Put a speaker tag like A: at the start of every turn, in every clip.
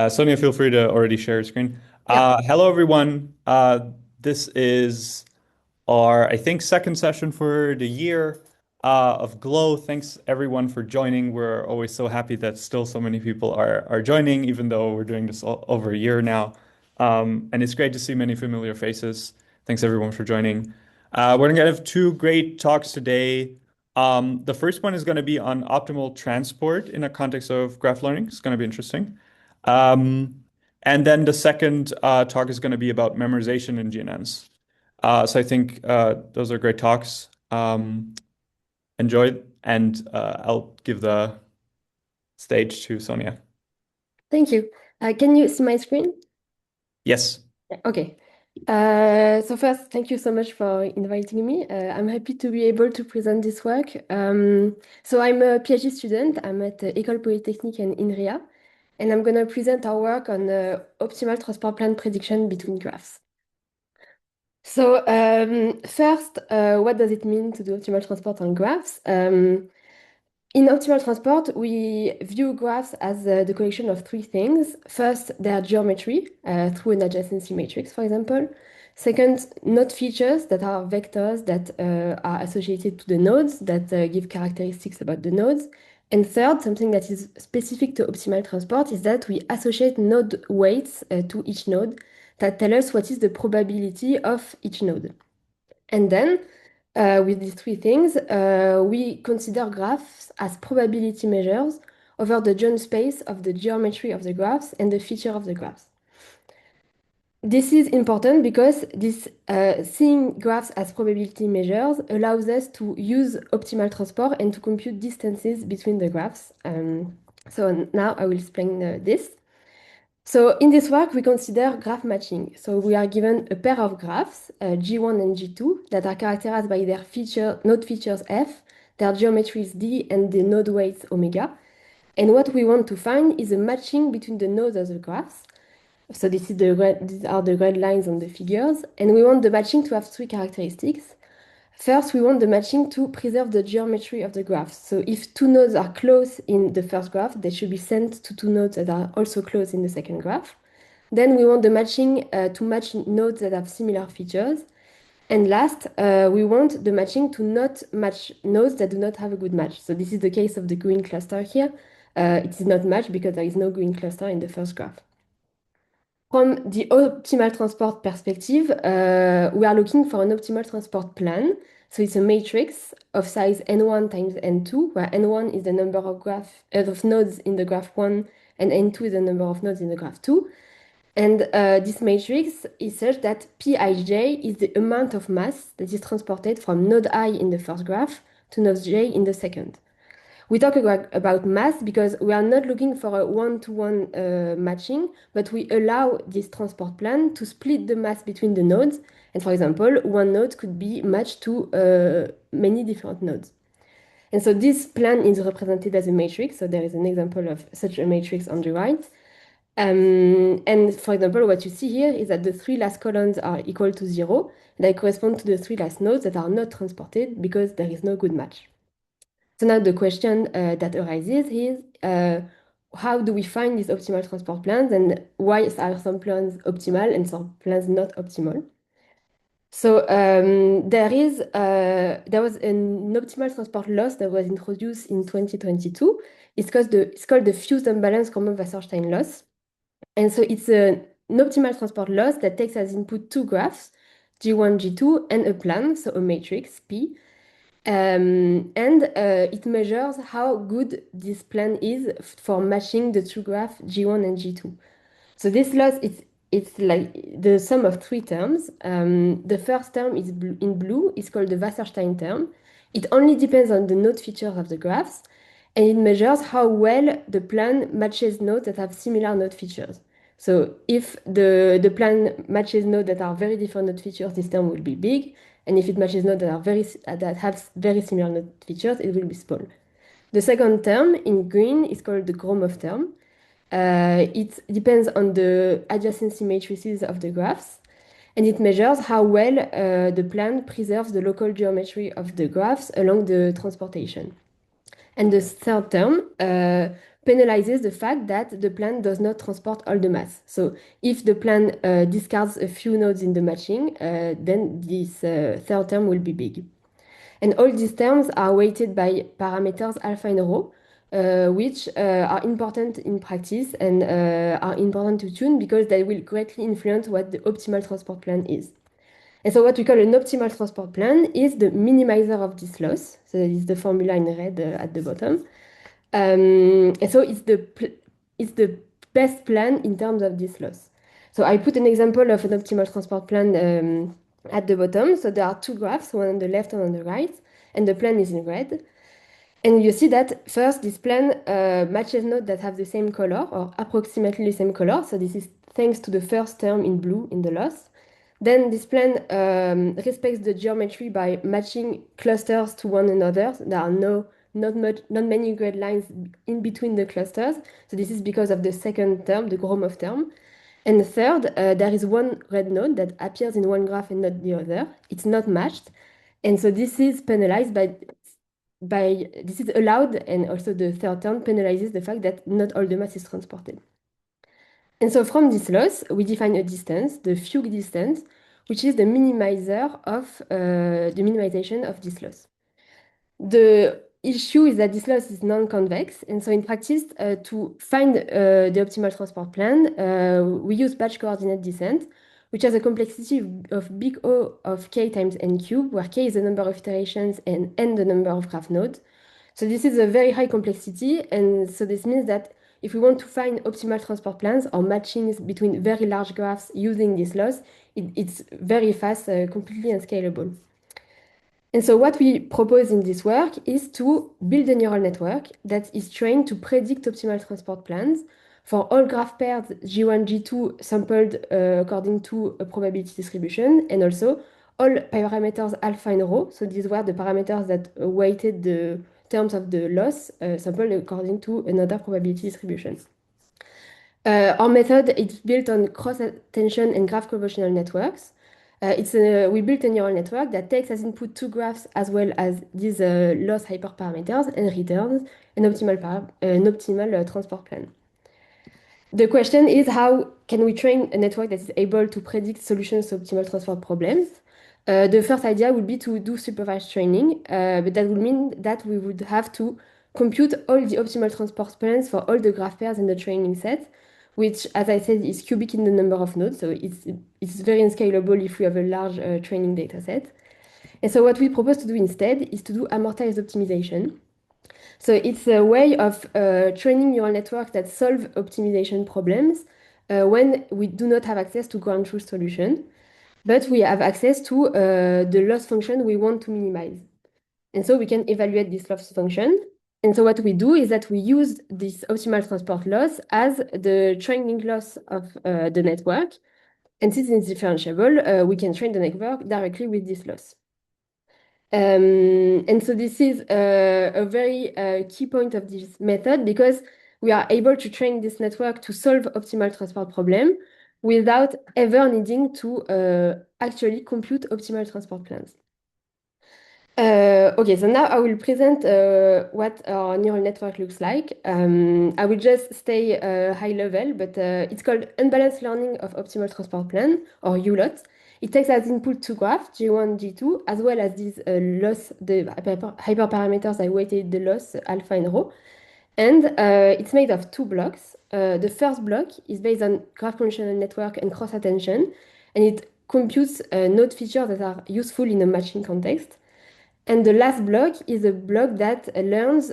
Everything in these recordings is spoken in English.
A: Sonia, feel free to already share your screen.
B: Yeah,
A: Hello, everyone. This is our, I think, second session for the year of Glow. Thanks, everyone, for joining. We're always so happy that still so many people are joining, even though we're doing this over a year now. And it's great to see many familiar faces. Thanks, everyone, for joining. We're going to have two great talks today. The first one is going to be on optimal transport in a context of graph learning. It's going to be interesting. Um, and then the second talk is going to be about memorization in GNNs. So I think those are great talks. Enjoy, and I'll give the stage to Sonia.
B: thank you. Can you see my screen?
A: Yes.
B: Yeah, okay. So first, thank you so much for inviting me. I'm happy to be able to present this work. So I'm a PhD student. I'm at École Polytechnique and INRIA, and I'm going to present our work on optimal transport plan prediction between graphs. So first, what does it mean to do optimal transport on graphs? In optimal transport, we view graphs as the collection of three things. First, their geometry through an adjacency matrix, for example. Second, node features that are vectors that are associated to the nodes that give characteristics about the nodes. And third, something that is specific to optimal transport is that we associate node weights to each node that tell us what is the probability of each node. And then, with these three things, we consider graphs as probability measures over the joint space of the geometry of the graphs and the feature of the graphs. This is important because this seeing graphs as probability measures allows us to use optimal transport and to compute distances between the graphs. So now I will explain this. So in this work, we consider graph matching. So we are given a pair of graphs, G1 and G2, that are characterized by their node features F, their geometries D, and the node weights omega. And what we want to find is a matching between the nodes of the graphs. So these are the red lines on the figures. And we want the matching to have three characteristics. First, we want the matching to preserve the geometry of the graph. So if two nodes are close in the first graph, they should be sent to two nodes that are also close in the second graph. Then we want the matching to match nodes that have similar features. And last, we want the matching to not match nodes that do not have a good match. So this is the case of the green cluster here. It is not matched because there is no green cluster in the first graph. From the optimal transport perspective, we are looking for an optimal transport plan. So it's a matrix of size n1 times n2, where n1 is the number of nodes in the graph 1 and n2 is the number of nodes in the graph 2. And this matrix is such that Pij is the amount of mass that is transported from node i in the first graph to node j in the second. We talk about mass because we are not looking for a one-to-one matching, but we allow this transport plan to split the mass between the nodes. And for example, one node could be matched to many different nodes. And so this plan is represented as a matrix. So there is an example of such a matrix on the right. And for example, what you see here is that the three last columns are equal to 0. They correspond to the three last nodes that are not transported because there is no good match. So now the question that arises is how do we find these optimal transport plans and why are some plans optimal and some plans not optimal? So there was an optimal transport loss that was introduced in 2022. It's called the fused unbalanced Common-Wasserstein loss. And so it's an optimal transport loss that takes as input two graphs, G1, G2, and a plan, so a matrix, P. And it measures how good this plan is for matching the two graphs G1 and G2. So this loss, it's like the sum of three terms. The first term is in blue, is called the Wasserstein term. It only depends on the node features of the graphs, and it measures how well the plan matches nodes that have similar node features. So if the plan matches nodes that are very different node features, this term will be big. And if it matches nodes that have very similar node features, it will be small. The second term in green is called the Gromov term. It depends on the adjacency matrices of the graphs, and it measures how well the plan preserves the local geometry of the graphs along the transportation. And the third term, penalizes the fact that the plan does not transport all the mass. So if the plan discards a few nodes in the matching, then this third term will be big. And all these terms are weighted by parameters alpha and rho, which are important in practice and are important to tune because they will greatly influence what the optimal transport plan is. And so what we call an optimal transport plan is the minimizer of this loss. So that is the formula in red at the bottom. And so it's the best plan in terms of this loss. So I put an example of an optimal transport plan at the bottom. So there are two graphs, one on the left and on the right, and the plan is in red. And you see that first, this plan matches nodes that have the same color or approximately the same color. So this is thanks to the first term in blue in the loss. Then this plan respects the geometry by matching clusters to one another. There are not many grid lines in between the clusters. So this is because of the second term, the Gromov term. And third, there is one red node that appears in one graph and not the other. It's not matched. And so this is penalized by this is allowed, and also the third term penalizes the fact that not all the mass is transported. And so from this loss, we define a distance, the Fugue distance, which is the minimizer of the minimization of this loss. The issue is that this loss is non-convex, and so in practice, to find the optimal transport plan, we use batch coordinate descent, which has a complexity of big O of k times n cubed, where k is the number of iterations and n the number of graph nodes. So this is a very high complexity, and so this means that if we want to find optimal transport plans or matchings between very large graphs using this loss, it's very fast, completely unscalable. And so what we propose in this work is to build a neural network that is trained to predict optimal transport plans for all graph pairs G1, G2 sampled according to a probability distribution, and also all parameters alpha and rho. So these were the parameters that weighted the terms of the loss sampled according to another probability distribution. Our method is built on cross-attention and graph convolutional networks. We built a neural network that takes as input two graphs as well as these loss hyperparameters and returns an optimal transport plan. The question is, how can we train a network that is able to predict solutions to optimal transport problems? The first idea would be to do supervised training, but that would mean that we would have to compute all the optimal transport plans for all the graph pairs in the training set, which, as I said, is cubic in the number of nodes. So it's very unscalable if we have a large training data set. And so what we propose to do instead is to do amortized optimization. So it's a way of training neural networks that solve optimization problems when we do not have access to ground truth solution, but we have access to the loss function we want to minimize. And so we can evaluate this loss function. And so what we do is that we use this optimal transport loss as the training loss of the network. And since it's differentiable, we can train the network directly with this loss. And so this is a very key point of this method because we are able to train this network to solve optimal transport problem without ever needing to actually compute optimal transport plans. Okay, so now I will present what our neural network looks like. I will just stay high level, but it's called Unbalanced Learning of Optimal Transport Plan, or ULOT. It takes as input two graphs, G1, G2, as well as these loss, the hyperparameters I weighted the loss, alpha and rho. And it's made of two blocks. The first block is based on graph convolutional network and cross-attention, and it computes node features that are useful in a matching context. And the last block is a block that learns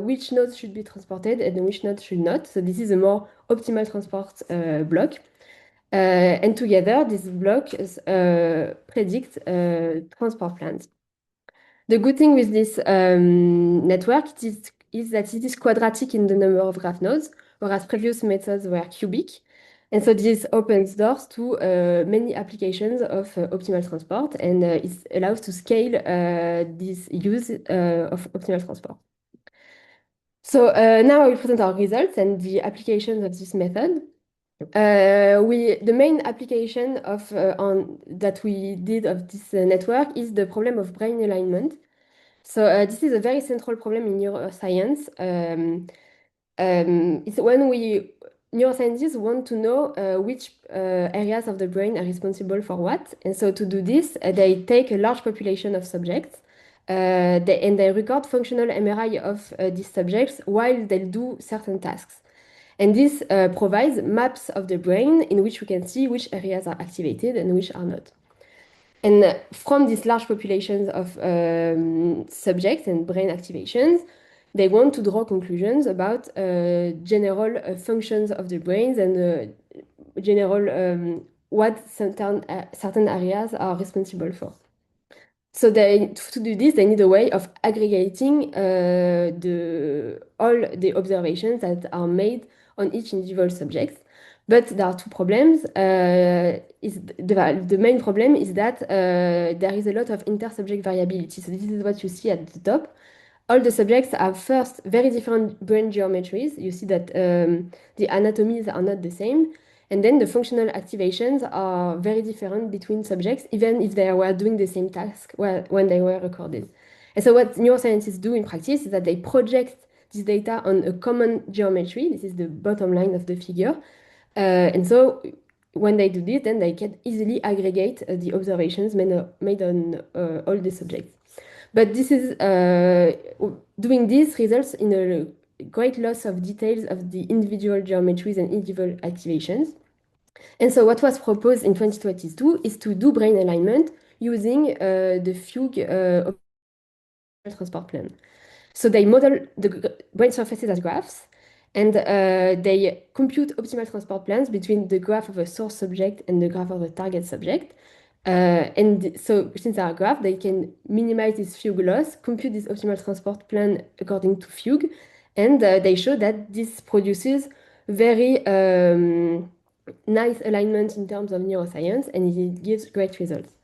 B: which nodes should be transported and which nodes should not. So this is a more optimal transport block. And together, these blocks predict transport plans. The good thing with this network is that it is quadratic in the number of graph nodes, whereas previous methods were cubic. And so this opens doors to many applications of optimal transport, and it allows to scale this use of optimal transport. So now I will present our results and the applications of this method. The main application that we did of this network is the problem of brain alignment. So this is a very central problem in neuroscience. It's when we neuroscientists want to know which areas of the brain are responsible for what. And so to do this, they take a large population of subjects and they record functional MRI of these subjects while they do certain tasks. And this provides maps of the brain in which we can see which areas are activated and which are not. And from these large populations of subjects and brain activations, they want to draw conclusions about general functions of the brains and general what certain areas are responsible for. So to do this, they need a way of aggregating all the observations that are made on each individual subject. But there are two problems. The main problem is that there is a lot of intersubject variability. So this is what you see at the top. All the subjects have first very different brain geometries. You see that the anatomies are not the same. And then the functional activations are very different between subjects, even if they were doing the same task when they were recorded. And so what neuroscientists do in practice is that they project this data on a common geometry. This is the bottom line of the figure. And so when they do this, then they can easily aggregate the observations made on all the subjects. But doing this results in a great loss of details of the individual geometries and individual activations. And so what was proposed in 2022 is to do brain alignment using the Fugue transport plan. So they model the brain surfaces as graphs, and they compute optimal transport plans between the graph of a source subject and the graph of a target subject. And so since they are graph, they can minimize this Fugue loss, compute this optimal transport plan according to Fugue, and they show that this produces very nice alignment in terms of neuroscience, and it gives great results.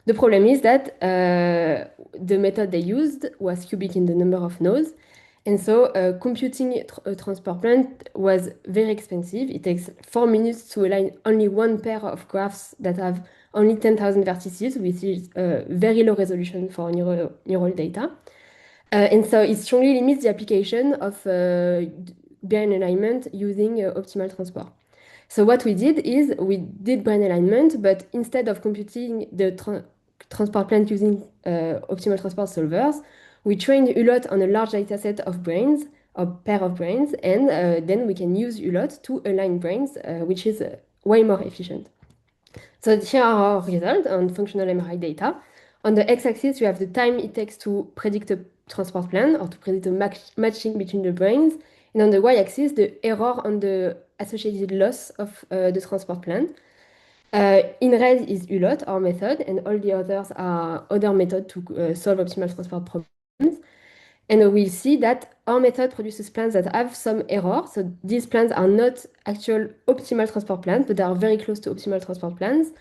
B: The problem is that the method they used was cubic in the number of nodes, and so computing a transport plan was very expensive. It takes 4 minutes to align only one pair of graphs that have only 10,000 vertices, which is very low resolution for neural data. And so it strongly limits the application of brain alignment using optimal transport. So what we did is we did brain alignment, but instead of computing the transport plan using optimal transport solvers, we trained ULOT on a large data set of brains, a pair of brains, and then we can use ULOT to align brains, which is way more efficient. So here are our results on functional MRI data. On the x-axis, you have the time it takes to predict a transport plan or to predict a matching between the brains. And on the y-axis, the error on the associated loss of the transport plan. In red is ULOT, our method, and all the others are other methods to solve optimal transport problems. And we'll see that our method produces plans that have some error. So these plans are not actual optimal transport plans, but they are very close to optimal transport plans.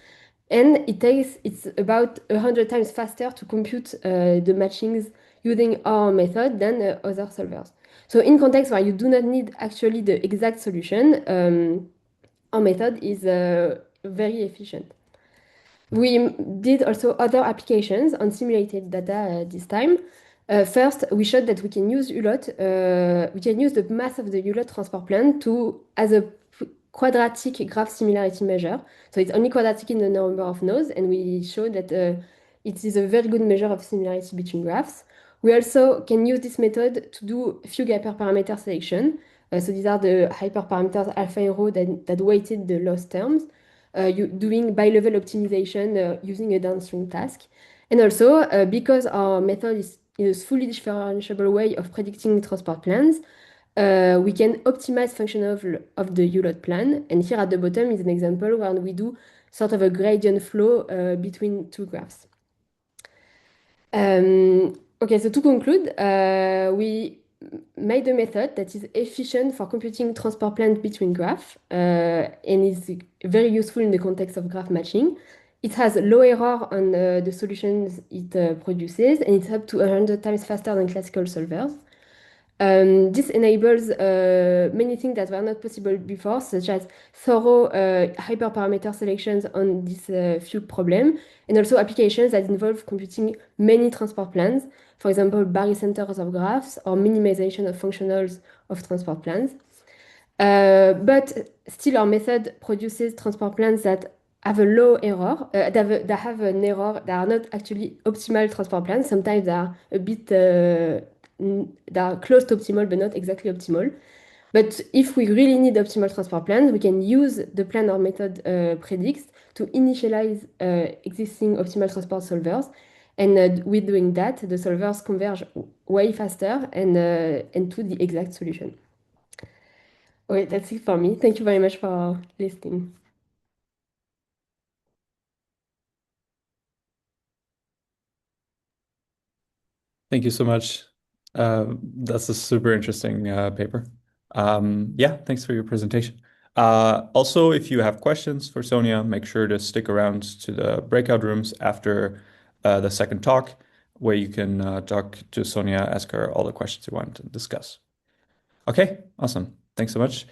B: And it's about 100 times faster to compute the matchings using our method than other solvers. So in context where you do not need actually the exact solution, our method is very efficient. We did also other applications on simulated data this time. First, we showed that we can use ULOT, we can use the mass of the ULOT transport plan as a quadratic graph similarity measure. So it's only quadratic in the number of nodes, and we showed that it is a very good measure of similarity between graphs. We also can use this method to do Fugue hyperparameter selection. So these are the hyperparameters alpha and rho that weighted the loss terms. Doing bi-level optimization using a downstream task. And also, because our method is a fully differentiable way of predicting transport plans, we can optimize function of the ULOT plan. And here at the bottom is an example where we do sort of a gradient flow between two graphs. Okay, so to conclude, we made a method that is efficient for computing transport plans between graphs and is very useful in the context of graph matching. It has low error on the solutions it produces, and it's up to 100 times faster than classical solvers. This enables many things that were not possible before, such as thorough hyperparameter selections on this few problem, and also applications that involve computing many transport plans, for example, barycenters of graphs or minimization of functionals of transport plans. But still, our method produces transport plans that have a low error, that have an error that are not actually optimal transport plans. Sometimes they are a bit, they are close to optimal, but not exactly optimal. But if we really need optimal transport plans, we can use the plan our method predicts to initialize existing optimal transport solvers. And with doing that, the solvers converge way faster and to the exact solution. Okay, that's it for me. Thank you very much for listening.
A: Thank you so much. That's a super interesting paper. Yeah, thanks for your presentation. Also, if you have questions for Sonia, make sure to stick around to the breakout rooms after the second talk, where you can talk to Sonia, ask her all the questions you want to discuss. Okay, awesome. Thanks so much.